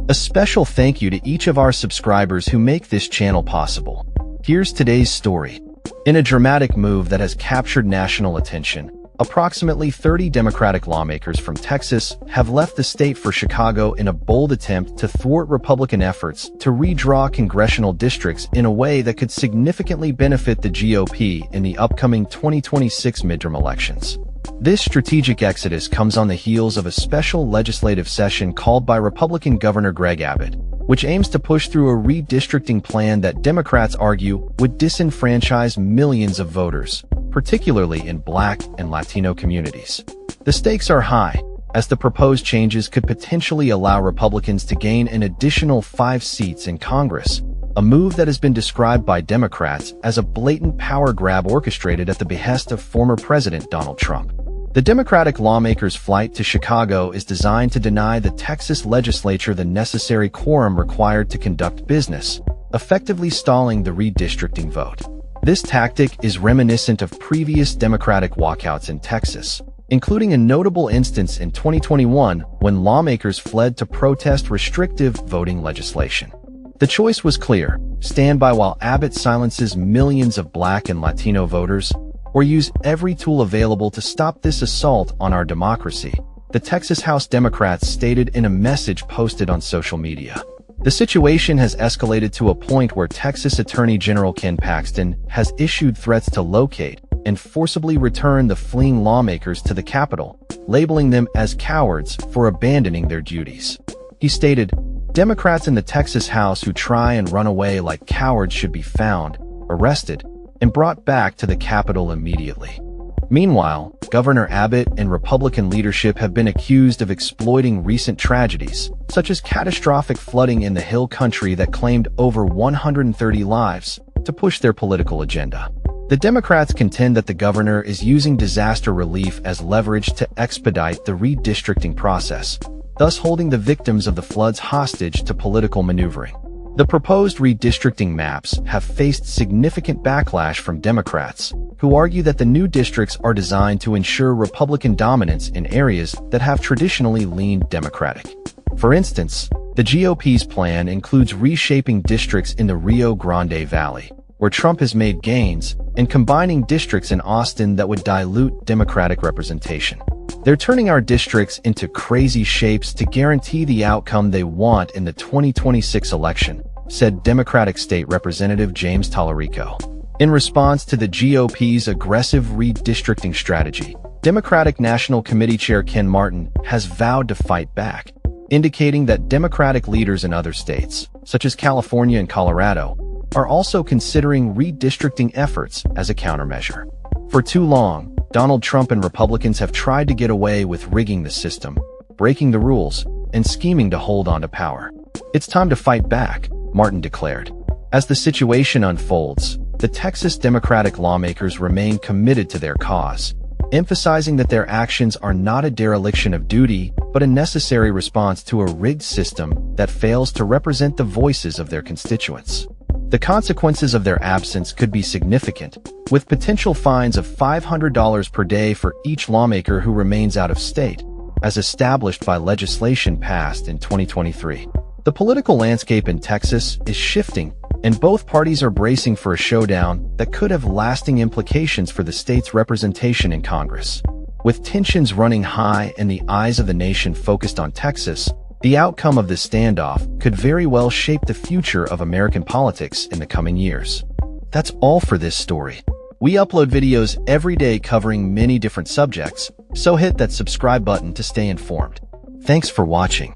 A special thank you to each of our subscribers who make this channel possible. Here's today's story. In a dramatic move that has captured national attention, approximately 30 Democratic lawmakers from Texas have left the state for Chicago in a bold attempt to thwart Republican efforts to redraw congressional districts in a way that could significantly benefit the GOP in the upcoming 2026 midterm elections. This strategic exodus comes on the heels of a special legislative session called by Republican Governor Greg Abbott, which aims to push through a redistricting plan that Democrats argue would disenfranchise millions of voters, particularly in Black and Latino communities. The stakes are high, as the proposed changes could potentially allow Republicans to gain an additional 5 seats in Congress, a move that has been described by Democrats as a blatant power grab orchestrated at the behest of former President Donald Trump. The Democratic lawmakers' flight to Chicago is designed to deny the Texas legislature the necessary quorum required to conduct business, effectively stalling the redistricting vote. This tactic is reminiscent of previous Democratic walkouts in Texas, including a notable instance in 2021 when lawmakers fled to protest restrictive voting legislation. The choice was clear: stand by while Abbott silences millions of Black and Latino voters, or use every tool available to stop this assault on our democracy, the Texas House Democrats stated in a message posted on social media. The situation has escalated to a point where Texas Attorney General Ken Paxton has issued threats to locate and forcibly return the fleeing lawmakers to the Capitol, labeling them as cowards for abandoning their duties. He stated, "Democrats in the Texas House who try and run away like cowards should be found, arrested, and brought back to the Capitol immediately." Meanwhile, Governor Abbott and Republican leadership have been accused of exploiting recent tragedies, such as catastrophic flooding in the Hill Country that claimed over 130 lives, to push their political agenda. The Democrats contend that the governor is using disaster relief as leverage to expedite the redistricting process, thus holding the victims of the floods hostage to political maneuvering. The proposed redistricting maps have faced significant backlash from Democrats, who argue that the new districts are designed to ensure Republican dominance in areas that have traditionally leaned Democratic. For instance, the GOP's plan includes reshaping districts in the Rio Grande Valley, where Trump has made gains, and combining districts in Austin that would dilute Democratic representation. "They're turning our districts into crazy shapes to guarantee the outcome they want in the 2026 election," said Democratic State Representative James Tallarico. In response to the GOP's aggressive redistricting strategy, Democratic National Committee Chair Ken Martin has vowed to fight back, indicating that Democratic leaders in other states, such as California and Colorado, are also considering redistricting efforts as a countermeasure. For too long, Donald Trump and Republicans have tried to get away with rigging the system, breaking the rules, and scheming to hold on to power. "It's time to fight back," Martin declared. As the situation unfolds, the Texas Democratic lawmakers remain committed to their cause, emphasizing that their actions are not a dereliction of duty, but a necessary response to a rigged system that fails to represent the voices of their constituents. The consequences of their absence could be significant, with potential fines of $500 per day for each lawmaker who remains out of state, as established by legislation passed in 2023. The political landscape in Texas is shifting, and both parties are bracing for a showdown that could have lasting implications for the state's representation in Congress. With tensions running high and the eyes of the nation focused on Texas, the outcome of this standoff could very well shape the future of American politics in the coming years. That's all for this story. We upload videos every day covering many different subjects, so hit that subscribe button to stay informed. Thanks for watching.